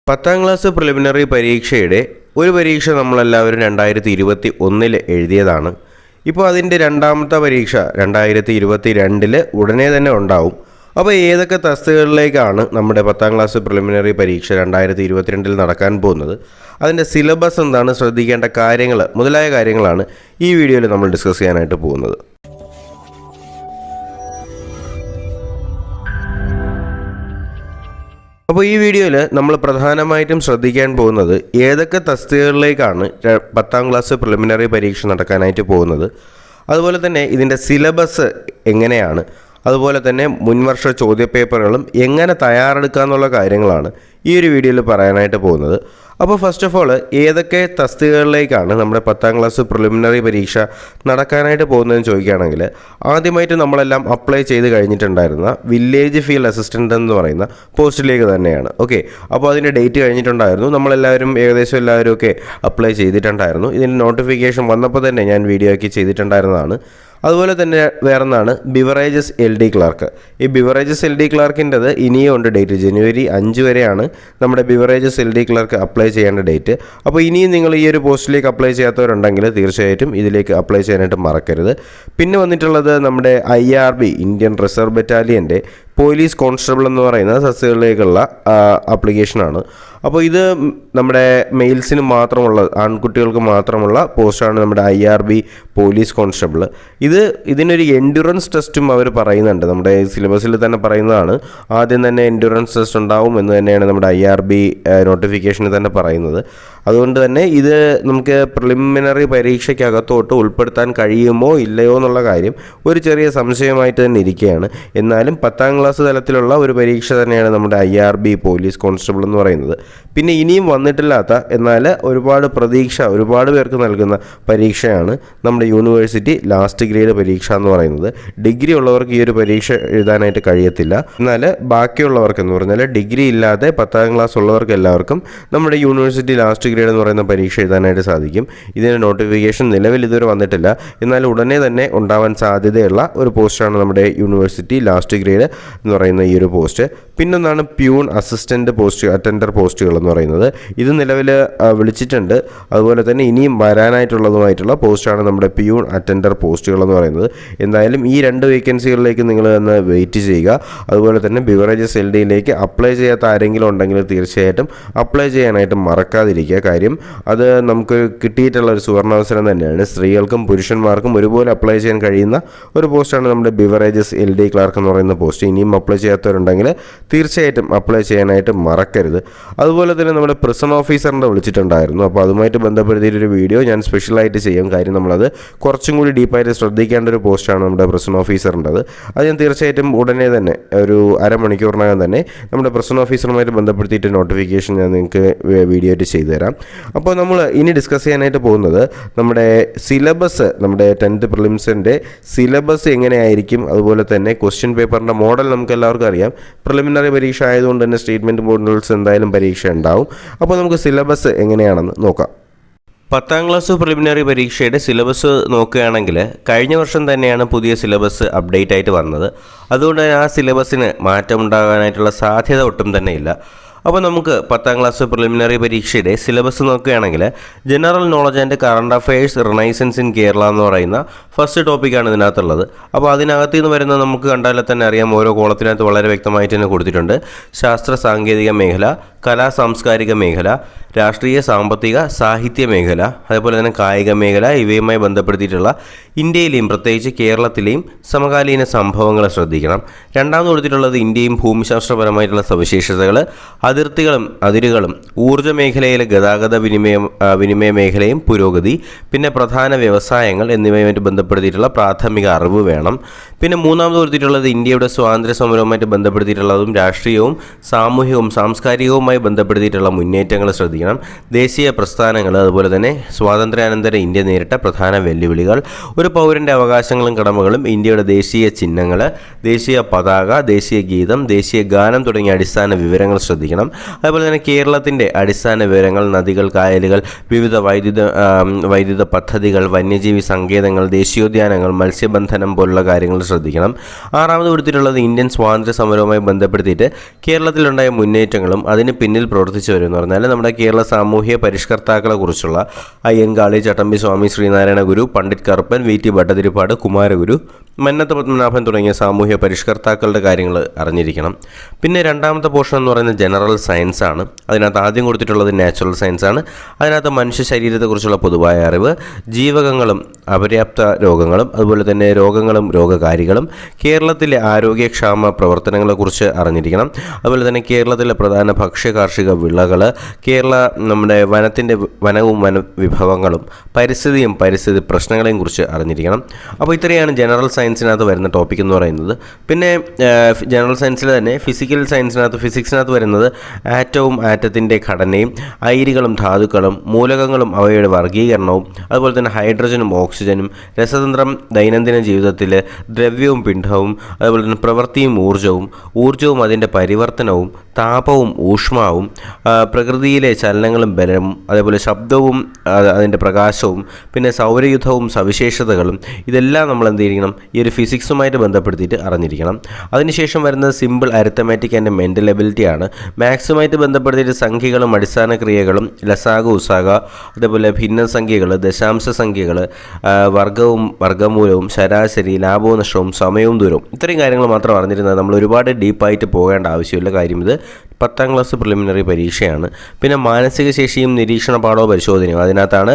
10ാം class preliminary പരീക്ഷയുടെ ഒരു പരീക്ഷ നമ്മളെല്ലാവരും 2021 എഴുതിയതാണ്. ഇപ്പോൾ അതിൻ്റെ രണ്ടാമത്തെ പരീക്ഷ 2022 ഉടനെ തന്നെ ഉണ്ടാവും. അപ്പോൾ ഏതൊക്കെ തസ്തികകളിലേക്കാണ് നമ്മുടെ 10ാം ക്ലാസ് പ്രിലിമിനറി പരീക്ഷ 2022 നടക്കാൻ പോകുന്നത്, അതിൻ്റെ സിലബസ് എന്താണ്, ശ്രദ്ധിക്കേണ്ട കാര്യങ്ങൾ മുതലായ കാര്യങ്ങളാണ് ഈ വീഡിയോയിൽ നമ്മൾ ഡിസ്കസ് ചെയ്യാനായിട്ട് പോകുന്നത്. അപ്പോൾ ഈ വീഡിയോയിൽ നമ്മൾ പ്രധാനമായിട്ടും ശ്രദ്ധിക്കാൻ പോകുന്നത് ഏതൊക്കെ തസ്തികകളിലേക്കാണ് 10ാം ക്ലാസ് പ്രിലിമിനറി പരീക്ഷ നടക്കാനായിട്ട് പോകുന്നത്, അതുപോലെ തന്നെ ഇതിൻ്റെ സിലബസ് എങ്ങനെയാണ്, അതുപോലെ തന്നെ മുൻവർഷ ചോദ്യപേപ്പറുകളും എങ്ങനെ തയ്യാറെടുക്കുക എന്നുള്ള കാര്യങ്ങളാണ് ഈ ഒരു വീഡിയോയിൽ പറയാനായിട്ട് പോകുന്നത്. അപ്പോൾ ഫസ്റ്റ് ഓഫ് ഓൾ ഏതൊക്കെ തസ്തികകളിലേക്കാണ് നമ്മുടെ 10ാം ക്ലാസ് പ്രിലിമിനറി പരീക്ഷ നടക്കാനായിട്ട് പോകുന്നതെന്ന് ചോദിക്കുകയാണെങ്കിൽ, ആദ്യമായിട്ട് നമ്മളെല്ലാം അപ്ലൈ ചെയ്ത് കഴിഞ്ഞിട്ടുണ്ടായിരുന്ന വില്ലേജ് ഫീൽഡ് അസിസ്റ്റൻ്റ് എന്ന് പറയുന്ന പോസ്റ്റിലേക്ക് തന്നെയാണ്. ഓക്കെ, അപ്പോൾ അതിൻ്റെ ഡേറ്റ് കഴിഞ്ഞിട്ടുണ്ടായിരുന്നു. നമ്മളെല്ലാവരും ഏകദേശം എല്ലാവരും ഒക്കെ അപ്ലൈ ചെയ്തിട്ടുണ്ടായിരുന്നു. ഇതിൻ്റെ നോട്ടിഫിക്കേഷൻ വന്നപ്പോൾ തന്നെ ഞാൻ വീഡിയോ ആക്കി ചെയ്തിട്ടുണ്ടായിരുന്നതാണ്. അതുപോലെ തന്നെ വേറൊന്നാണ് ബിവറേജസ് LD ക്ലാർക്ക്. ഈ ബിവറേജസ് LD ക്ലാർക്കിൻ്റെത് ഇനിയും ഉണ്ട് ഡേറ്റ്. ജനുവരി 5 വരെയാണ് നമ്മുടെ ബിവറേജസ് LD ക്ലാർക്ക് അപ്ലൈ ചെയ്യേണ്ട ഡേറ്റ്. അപ്പോൾ ഇനിയും നിങ്ങൾ ഈ ഒരു പോസ്റ്റിലേക്ക് അപ്ലൈ ചെയ്യാത്തവരുണ്ടെങ്കിൽ തീർച്ചയായിട്ടും ഇതിലേക്ക് അപ്ലൈ ചെയ്യാനായിട്ട് മറക്കരുത്. പിന്നെ വന്നിട്ടുള്ളത് നമ്മുടെ IRB ഇന്ത്യൻ റിസർവ് ബറ്റാലിയൻ്റെ പോലീസ് കോൺസ്റ്റബിൾ എന്ന് പറയുന്ന തസ്തികകളിലേക്കുള്ള ആപ്ലിക്കേഷനാണ്. അപ്പോൾ ഇത് നമ്മുടെ മെയിൽസിന് മാത്രമുള്ള, ആൺകുട്ടികൾക്ക് മാത്രമുള്ള പോസ്റ്റാണ് നമ്മുടെ IRB പോലീസ് കോൺസ്റ്റബിൾ. ഇതിനൊരു എൻഡ്യൂറൻസ് ടെസ്റ്റും അവർ പറയുന്നുണ്ട്. നമ്മുടെ സിലബസിൽ തന്നെ പറയുന്നതാണ്. ആദ്യം തന്നെ എൻഡ്യൂറൻസ് ടെസ്റ്റ് ഉണ്ടാവും എന്ന് തന്നെയാണ് നമ്മുടെ IRB നോട്ടിഫിക്കേഷനിൽ തന്നെ പറയുന്നത്. അതുകൊണ്ട് തന്നെ ഇത് നമുക്ക് പ്രിലിമിനറി പരീക്ഷയ്ക്കകത്തോട്ട് ഉൾപ്പെടുത്താൻ കഴിയുമോ ഇല്ലയോ എന്നുള്ള കാര്യം ഒരു ചെറിയ സംശയമായിട്ട് തന്നെ ഇരിക്കുകയാണ്. എന്നാലും 10ാം ക്ലാസ് തലത്തിലുള്ള ഒരു പരീക്ഷ തന്നെയാണ് നമ്മുടെ IRB പോലീസ് കോൺസ്റ്റബിൾ എന്ന് പറയുന്നത്. പിന്നെ ഇനിയും വന്നിട്ടില്ലാത്ത എന്നാൽ ഒരുപാട് പേർക്ക് നൽകുന്ന പരീക്ഷയാണ് നമ്മുടെ യൂണിവേഴ്സിറ്റി ലാസ്റ്റ് ഗ്രേഡ് പരീക്ഷ എന്ന് പറയുന്നത്. ഡിഗ്രി ഉള്ളവർക്ക് ഈ ഒരു പരീക്ഷ എഴുതാനായിട്ട് കഴിയത്തില്ല. എന്നാൽ ബാക്കിയുള്ളവർക്കെന്ന് പറഞ്ഞാൽ ഡിഗ്രി ഇല്ലാതെ 10ാം ക്ലാസ് ഉള്ളവർക്ക് എല്ലാവർക്കും നമ്മുടെ യൂണിവേഴ്സിറ്റി ലാസ്റ്റ് ഗ്രേഡ് എന്ന് പറയുന്ന പരീക്ഷ എഴുതാനായിട്ട് സാധിക്കും. ഇതിൻ്റെ നോട്ടിഫിക്കേഷൻ നിലവിൽ ഇതുവരെ വന്നിട്ടില്ല. എന്നാൽ ഉടനെ തന്നെ ഉണ്ടാവാൻ സാധ്യതയുള്ള ഒരു പോസ്റ്റാണ് നമ്മുടെ യൂണിവേഴ്സിറ്റി ലാസ്റ്റ് ഗ്രേഡ് എന്ന് പറയുന്ന ഈ ഒരു പോസ്റ്റ്. പിന്നൊന്നാണ് പ്യൂൺ അസിസ്റ്റൻ്റ് പോസ്റ്റ്, അറ്റൻഡർ പോസ്റ്റുകൾ എന്ന് പറയുന്നത്. ഇത് നിലവിൽ വിളിച്ചിട്ടുണ്ട്. അതുപോലെ തന്നെ ഇനിയും വരാനായിട്ടുള്ളതുമായിട്ടുള്ള പോസ്റ്റാണ് നമ്മുടെ പ്യൂൺ അറ്റൻഡർ പോസ്റ്റുകൾ എന്ന് പറയുന്നത്. എന്തായാലും ഈ 2 വേക്കൻസികളിലേക്ക് നിങ്ങൾ ഒന്ന് വെയിറ്റ് ചെയ്യുക. അതുപോലെ തന്നെ ബിവറേജസ് LDയിലേക്ക് അപ്ലൈ ചെയ്യാത്ത ആരെങ്കിലും ഉണ്ടെങ്കിൽ തീർച്ചയായിട്ടും അപ്ലൈ ചെയ്യാനായിട്ട് മറക്കാതിരിക്കുക. കാര്യം അത് നമുക്ക് കിട്ടിയിട്ടുള്ള ഒരു സുവർണാവസരം തന്നെയാണ്. സ്ത്രീകൾക്കും പുരുഷന്മാർക്കും ഒരുപോലെ അപ്ലൈ ചെയ്യാൻ കഴിയുന്ന ഒരു പോസ്റ്റാണ് നമ്മുടെ ബിവറേജസ് LD ക്ലാർക്ക് എന്ന് പറയുന്ന പോസ്റ്റ്. ഇനിയും അപ്ലൈ ചെയ്യാത്തവരുണ്ടെങ്കിൽ തീർച്ചയായിട്ടും അപ്ലൈ ചെയ്യാനായിട്ട് മറക്കരുത്. അതുപോലെ തന്നെ നമ്മുടെ പ്രിസൺ ഓഫീസറിൻ്റെ വിളിച്ചിട്ടുണ്ടായിരുന്നു. അപ്പോൾ അതുമായിട്ട് ബന്ധപ്പെടുത്തിയിട്ടൊരു വീഡിയോ ഞാൻ സ്പെഷ്യലായിട്ട് ചെയ്യും. കാര്യം നമ്മളത് കുറച്ചും കൂടി ഡീപ്പായിട്ട് ശ്രദ്ധിക്കേണ്ട ഒരു പോസ്റ്റാണ് നമ്മുടെ പ്രിസൺ ഓഫീസറിൻ്റെത്. അത് ഞാൻ തീർച്ചയായിട്ടും ഉടനെ തന്നെ ഒരു അരമണിക്കൂറിനകം തന്നെ നമ്മുടെ പ്രിസൺ ഓഫീസറുമായിട്ട് ബന്ധപ്പെടുത്തിയിട്ട് നോട്ടിഫിക്കേഷൻ ഞാൻ നിങ്ങൾക്ക് വീഡിയോ ആയിട്ട് ചെയ്തു തരാം. അപ്പോൾ നമ്മൾ ഇനി ഡിസ്കസ് ചെയ്യാനായിട്ട് പോകുന്നത് നമ്മുടെ സിലബസ്, നമ്മുടെ 10th പ്രിലിംസിൻ്റെ സിലബസ് എങ്ങനെയായിരിക്കും. അതുപോലെ തന്നെ ക്വസ്റ്റ്യൻ പേപ്പറിൻ്റെ മോഡൽ നമുക്ക് എല്ലാവർക്കും അറിയാം. പ്രിലിമിനറി പരീക്ഷ ആയതുകൊണ്ട് തന്നെ സ്റ്റേറ്റ്മെൻറ്റ് മോഡൽസ് എന്തായാലും പരീക്ഷ ഉണ്ടാവും. അപ്പോൾ നമുക്ക് സിലബസ് എങ്ങനെയാണെന്ന് നോക്കാം. 10ാം ക്ലാസ് പ്രിലിമിനറി പരീക്ഷയുടെ സിലബസ് നോക്കുകയാണെങ്കിൽ കഴിഞ്ഞ വർഷം തന്നെയാണ് പുതിയ സിലബസ് അപ്ഡേറ്റ് ആയിട്ട് വന്നത്. അതുകൊണ്ട് തന്നെ ആ സിലബസിന് മാറ്റമുണ്ടാകാനായിട്ടുള്ള സാധ്യത ഒട്ടും തന്നെ ഇല്ല. അപ്പോൾ നമുക്ക് 10ാം ക്ലാസ് പ്രിലിമിനറി പരീക്ഷയുടെ സിലബസ് നോക്കുകയാണെങ്കിൽ general knowledge and current affairs renaissance in Kerala എന്ന് പറയുന്ന ഫസ്റ്റ് ടോപ്പിക്കാണ് ഇതിനകത്തുള്ളത്. അപ്പോൾ അതിനകത്ത് നിന്ന് വരുന്ന നമുക്ക് കണ്ടാൽ തന്നെ അറിയാം, ഓരോ കോളത്തിനകത്ത് വളരെ വ്യക്തമായിട്ട് തന്നെ കൊടുത്തിട്ടുണ്ട്. ശാസ്ത്ര സാങ്കേതിക മേഖല, കലാ സാംസ്കാരിക മേഖല, രാഷ്ട്രീയ സാമ്പത്തിക സാഹിത്യ മേഖല, അതേപോലെ തന്നെ കായിക മേഖല, ഇവയുമായി ബന്ധപ്പെടുത്തിയിട്ടുള്ള ഇന്ത്യയിലെയും പ്രത്യേകിച്ച് കേരളത്തിലെയും സമകാലീന സംഭവങ്ങൾ ശ്രദ്ധിക്കണം. രണ്ടാമത് കൊടുത്തിട്ടുള്ളത് ഇന്ത്യയും ഭൂമിശാസ്ത്രപരമായിട്ടുള്ള സവിശേഷതകൾ, അതിർത്തികളും അതിരുകളും, ഊർജ്ജ മേഖലയിലെ ഗതാഗത വിനിമയ മേഖലയും പുരോഗതി, പിന്നെ പ്രധാന വ്യവസായങ്ങൾ എന്നിവയുമായിട്ട് ബന്ധപ്പെടുത്തിയിട്ടുള്ള പ്രാഥമിക അറിവ് വേണം. പിന്നെ മൂന്നാമത് കൊടുത്തിട്ടുള്ളത് ഇന്ത്യയുടെ സ്വാതന്ത്ര്യ സമരവുമായിട്ട് ബന്ധപ്പെടുത്തിയിട്ടുള്ളതും രാഷ്ട്രീയവും സാമൂഹികവും സാംസ്കാരികവുമായി ബന്ധപ്പെടുത്തിയിട്ടുള്ള മുന്നേറ്റങ്ങൾ ശ്രദ്ധിക്കണം. ദേശീയ പ്രസ്ഥാനങ്ങൾ, അതുപോലെ തന്നെ സ്വാതന്ത്ര്യാനന്തര ഇന്ത്യ നേരിട്ട പ്രധാന വെല്ലുവിളികൾ, ഒരു പൗരൻ്റെ അവകാശങ്ങളും കടമകളും, ഇന്ത്യയുടെ ദേശീയ ചിഹ്നങ്ങൾ, ദേശീയ പതാക, ദേശീയ ഗീതം, ദേശീയ ഗാനം തുടങ്ങിയ അടിസ്ഥാന വിവരങ്ങൾ ശ്രദ്ധിക്കണം. അറിഞ്ഞിരിക്കണം. അതുപോലെ തന്നെ കേരളത്തിൻ്റെ അടിസ്ഥാന വിവരങ്ങൾ, നദികൾ, കായലുകൾ, വിവിധ വൈദ്യുത പദ്ധതികൾ, വന്യജീവി സങ്കേതങ്ങൾ, ദേശീയോദ്യാനങ്ങൾ, മത്സ്യബന്ധനം പോലുള്ള കാര്യങ്ങൾ ശ്രദ്ധിക്കണം. ആറാമത് കൊടുത്തിട്ടുള്ളത് ഇന്ത്യൻ സ്വാതന്ത്ര്യ സമരവുമായി ബന്ധപ്പെടുത്തിയിട്ട് കേരളത്തിലുണ്ടായ മുന്നേറ്റങ്ങളും അതിന് പിന്നിൽ പ്രവർത്തിച്ചവരെന്ന് പറഞ്ഞാൽ നമ്മുടെ കേരള സാമൂഹ്യ പരിഷ്കർത്താക്കളെ കുറിച്ചുള്ള അയ്യൻകാളി, ചട്ടമ്പി സ്വാമി, ശ്രീനാരായണ ഗുരു, പണ്ഡിറ്റ് കറുപ്പൻ, വി ടി ഭട്ടതിരിപ്പാട്, കുമാരഗുരു, മന്നത്ത് പത്മനാഭൻ തുടങ്ങിയ സാമൂഹ്യ പരിഷ്കർത്താക്കളുടെ കാര്യങ്ങൾ അറിഞ്ഞിരിക്കണം. പിന്നെ രണ്ടാമത്തെ പോർഷൻ എന്ന് പറയുന്നത് ജനറൽ സയൻസ് ആണ്. അതിനകത്ത് ആദ്യം കൊടുത്തിട്ടുള്ളത് നാച്ചുറൽ സയൻസ് ആണ്. അതിനകത്ത് മനുഷ്യ ശരീരത്തെക്കുറിച്ചുള്ള പൊതുവായ അറിവ്, ജീവകങ്ങളും അപര്യാപ്ത രോഗങ്ങളും, അതുപോലെ തന്നെ രോഗങ്ങളും രോഗകാരികളും, കേരളത്തിലെ ആരോഗ്യക്ഷേമ പ്രവർത്തനങ്ങളെക്കുറിച്ച് അറിഞ്ഞിരിക്കണം. അതുപോലെ തന്നെ കേരളത്തിലെ പ്രധാന ഭക്ഷ്യ കാർഷിക വിളകൾ, നമ്മുടെ വനവും വനവിഭവങ്ങളും, പരിസ്ഥിതിയും പരിസ്ഥിതി പ്രശ്നങ്ങളെയും കുറിച്ച് അറിഞ്ഞിരിക്കണം. അപ്പോൾ ഇത്രയാണ് ജനറൽ സയൻസിനകത്ത് വരുന്ന ടോപ്പിക് എന്ന് പറയുന്നത്. പിന്നെ ജനറൽ സയൻസിൽ തന്നെ ഫിസിക്സിനകത്ത് വരുന്നത് ആറ്റവും ആറ്റത്തിൻ്റെ ഘടനയും, അയിരുകളും ധാതുക്കളും, മൂലകങ്ങളും അവയുടെ വർഗീകരണവും, അതുപോലെ തന്നെ ഹൈഡ്രജനും ഓക്സിജനും, രസതന്ത്രം, ദൈനംദിന ജീവിതത്തിൽ ദ്രവ്യവും പിണ്ഡവും, അതുപോലെ തന്നെ പ്രവൃത്തിയും ഊർജവും അതിൻ്റെ പരിവർത്തനവും, താപവും ഊഷ്മാവും, പ്രകൃതിയിലെ ചലനങ്ങളും ബലവും, അതേപോലെ ശബ്ദവും അതിൻ്റെ പ്രകാശവും, പിന്നെ സൗരയുധവും സവിശേഷതകളും, ഇതെല്ലാം നമ്മൾ എന്ത് ചെയ്യണം, ഈ ഒരു ഫിസിക്സുമായിട്ട് ബന്ധപ്പെടുത്തിയിട്ട് അറിഞ്ഞിരിക്കണം. അതിനുശേഷം വരുന്നത് സിമ്പിൾ അരിത്തമാറ്റിക് ആൻഡ് മെൻ്റൽ എബിലിറ്റിയാണ്. മാത്സുമായിട്ട് ബന്ധപ്പെടുത്തിയിട്ട് സംഖ്യകളും അടിസ്ഥാന ക്രിയകളും, ലസാഗ, ഉസാഗ, അതേപോലെ ഭിന്നസംഖ്യകൾ, ദശാംശ സംഖ്യകൾ, വർഗവും വർഗമൂലവും, ശരാശരി, ലാഭവും നഷ്ടവും, സമയവും ദൂരവും, ഇത്രയും കാര്യങ്ങൾ മാത്രം അറിഞ്ഞിരുന്നത് നമ്മൾ ഒരുപാട് ഡീപ്പായിട്ട് പോകേണ്ട ആവശ്യമില്ല. കാര്യം ഇത് 10ാം ക്ലാസ് പ്രിലിമിനറി പരീക്ഷയാണ്. പിന്നെ മാനസിക ശേഷിയും നിരീക്ഷണ പാഠവും പരിശോധനയും, അതിനകത്താണ്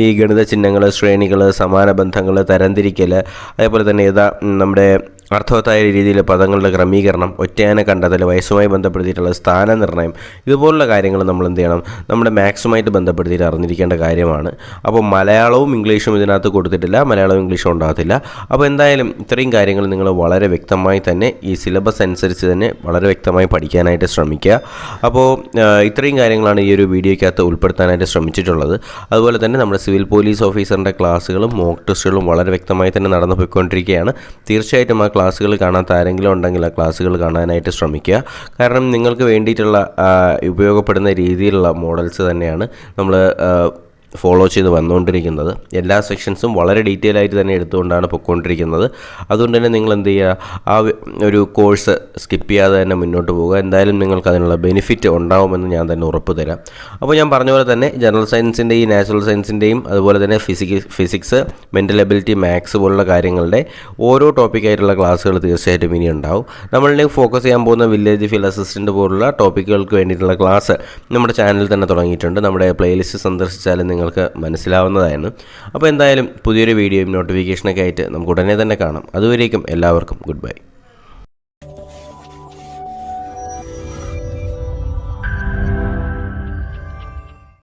ഈ ഗണിത ചിഹ്നങ്ങൾ, ശ്രേണികൾ, സമാന ബന്ധങ്ങൾ, തരംതിരിക്കൽ, അതേപോലെ തന്നെ നമ്മുടെ അർത്ഥവത്തായ രീതിയിൽ പദങ്ങളുടെ ക്രമീകരണം, ഒറ്റയാന കണ്ടെത്തൽ, വയസ്സുമായി ബന്ധപ്പെടുത്തിയിട്ടുള്ള സ്ഥാനനിർണ്ണയം, ഇതുപോലുള്ള കാര്യങ്ങൾ നമ്മൾ എന്ത് ചെയ്യണം, നമ്മുടെ മാത്സുമായിട്ട് ബന്ധപ്പെടുത്തിയിട്ട് അറിഞ്ഞിരിക്കേണ്ട കാര്യമാണ്. അപ്പോൾ മലയാളവും ഇംഗ്ലീഷും ഇതിനകത്ത് കൊടുത്തിട്ടില്ല, മലയാളവും ഇംഗ്ലീഷും ഉണ്ടാകത്തില്ല. അപ്പോൾ എന്തായാലും ഇത്രയും കാര്യങ്ങൾ നിങ്ങൾ വളരെ വ്യക്തമായി തന്നെ ഈ സിലബസ് അനുസരിച്ച് തന്നെ വളരെ വ്യക്തമായി പഠിക്കാനായിട്ട് ശ്രമിക്കുക. അപ്പോൾ ഇത്രയും കാര്യങ്ങളാണ് ഈ ഒരു വീഡിയോയ്ക്കകത്ത് ഉൾപ്പെടുത്താനായിട്ട് ശ്രമിച്ചിട്ടുള്ളത്. അതുപോലെ തന്നെ നമ്മുടെ സിവിൽ പോലീസ് ഓഫീസറിൻ്റെ ക്ലാസ്സുകളും മോക്ക് ടെസ്റ്റുകളും വളരെ വ്യക്തമായി തന്നെ നടന്നു പോയിക്കൊണ്ടിരിക്കുകയാണ്. തീർച്ചയായിട്ടും ആ ക്ലാസ്സുകൾ കാണാത്ത ആരെങ്കിലും ഉണ്ടെങ്കിൽ ആ ക്ലാസ്സുകൾ കാണാനായിട്ട് ശ്രമിക്കുക. കാരണം നിങ്ങൾക്ക് വേണ്ടിയിട്ടുള്ള ഉപയോഗപ്പെടുന്ന രീതിയിലുള്ള മോഡൽസ് തന്നെയാണ് നമ്മൾ ഫോളോ ചെയ്ത് വന്നുകൊണ്ടിരിക്കുന്നത്. എല്ലാ സെക്ഷൻസും വളരെ ഡീറ്റെയിൽ ആയിട്ട് തന്നെ എടുത്തുകൊണ്ടാണ് പൊയ്ക്കൊണ്ടിരിക്കുന്നത്. അതുകൊണ്ട് തന്നെ നിങ്ങൾ എന്ത് ചെയ്യുക, ആ ഒരു കോഴ്സ് സ്കിപ്പ് ചെയ്യാതെ തന്നെ മുന്നോട്ട് പോവുക. എന്തായാലും നിങ്ങൾക്ക് അതിനുള്ള ബെനിഫിറ്റ് ഉണ്ടാവുമെന്ന് ഞാൻ തന്നെ ഉറപ്പ് തരാം. അപ്പോൾ ഞാൻ പറഞ്ഞ പോലെ തന്നെ ജനറൽ സയൻസിൻ്റെയും നാച്ചുറൽ സയൻസിൻ്റെയും അതുപോലെ തന്നെ ഫിസിക്സ്, മെൻ്റൽ എബിലിറ്റി, മാത്സ് പോലുള്ള കാര്യങ്ങളുടെ ഓരോ ടോപ്പിക്കായിട്ടുള്ള ക്ലാസ്സുകൾ തീർച്ചയായിട്ടും ഇനി ഉണ്ടാവും. നമ്മളിലേക്ക് ഫോക്കസ് ചെയ്യാൻ പോകുന്ന വില്ലേജ് ഫീൽഡ് അസിസ്റ്റൻ്റ് പോലുള്ള ടോപ്പിക്കുകൾക്ക് വേണ്ടിയിട്ടുള്ള ക്ലാസ് നമ്മുടെ ചാനലിൽ തന്നെ തുടങ്ങിയിട്ടുണ്ട്. നമ്മുടെ പ്ലേലിസ്റ്റ് സന്ദർശിച്ചാലും നിങ്ങൾക്ക് മനസ്സിലാവുന്നതാണ്. അപ്പോൾ എന്തായാലും പുതിയൊരു വീഡിയോയും നോട്ടിഫിക്കേഷനൊക്കെ ആയിട്ട് നമുക്ക് ഉടനെ തന്നെ കാണാം. അതുവരേക്കും എല്ലാവർക്കും ഗുഡ് ബൈ.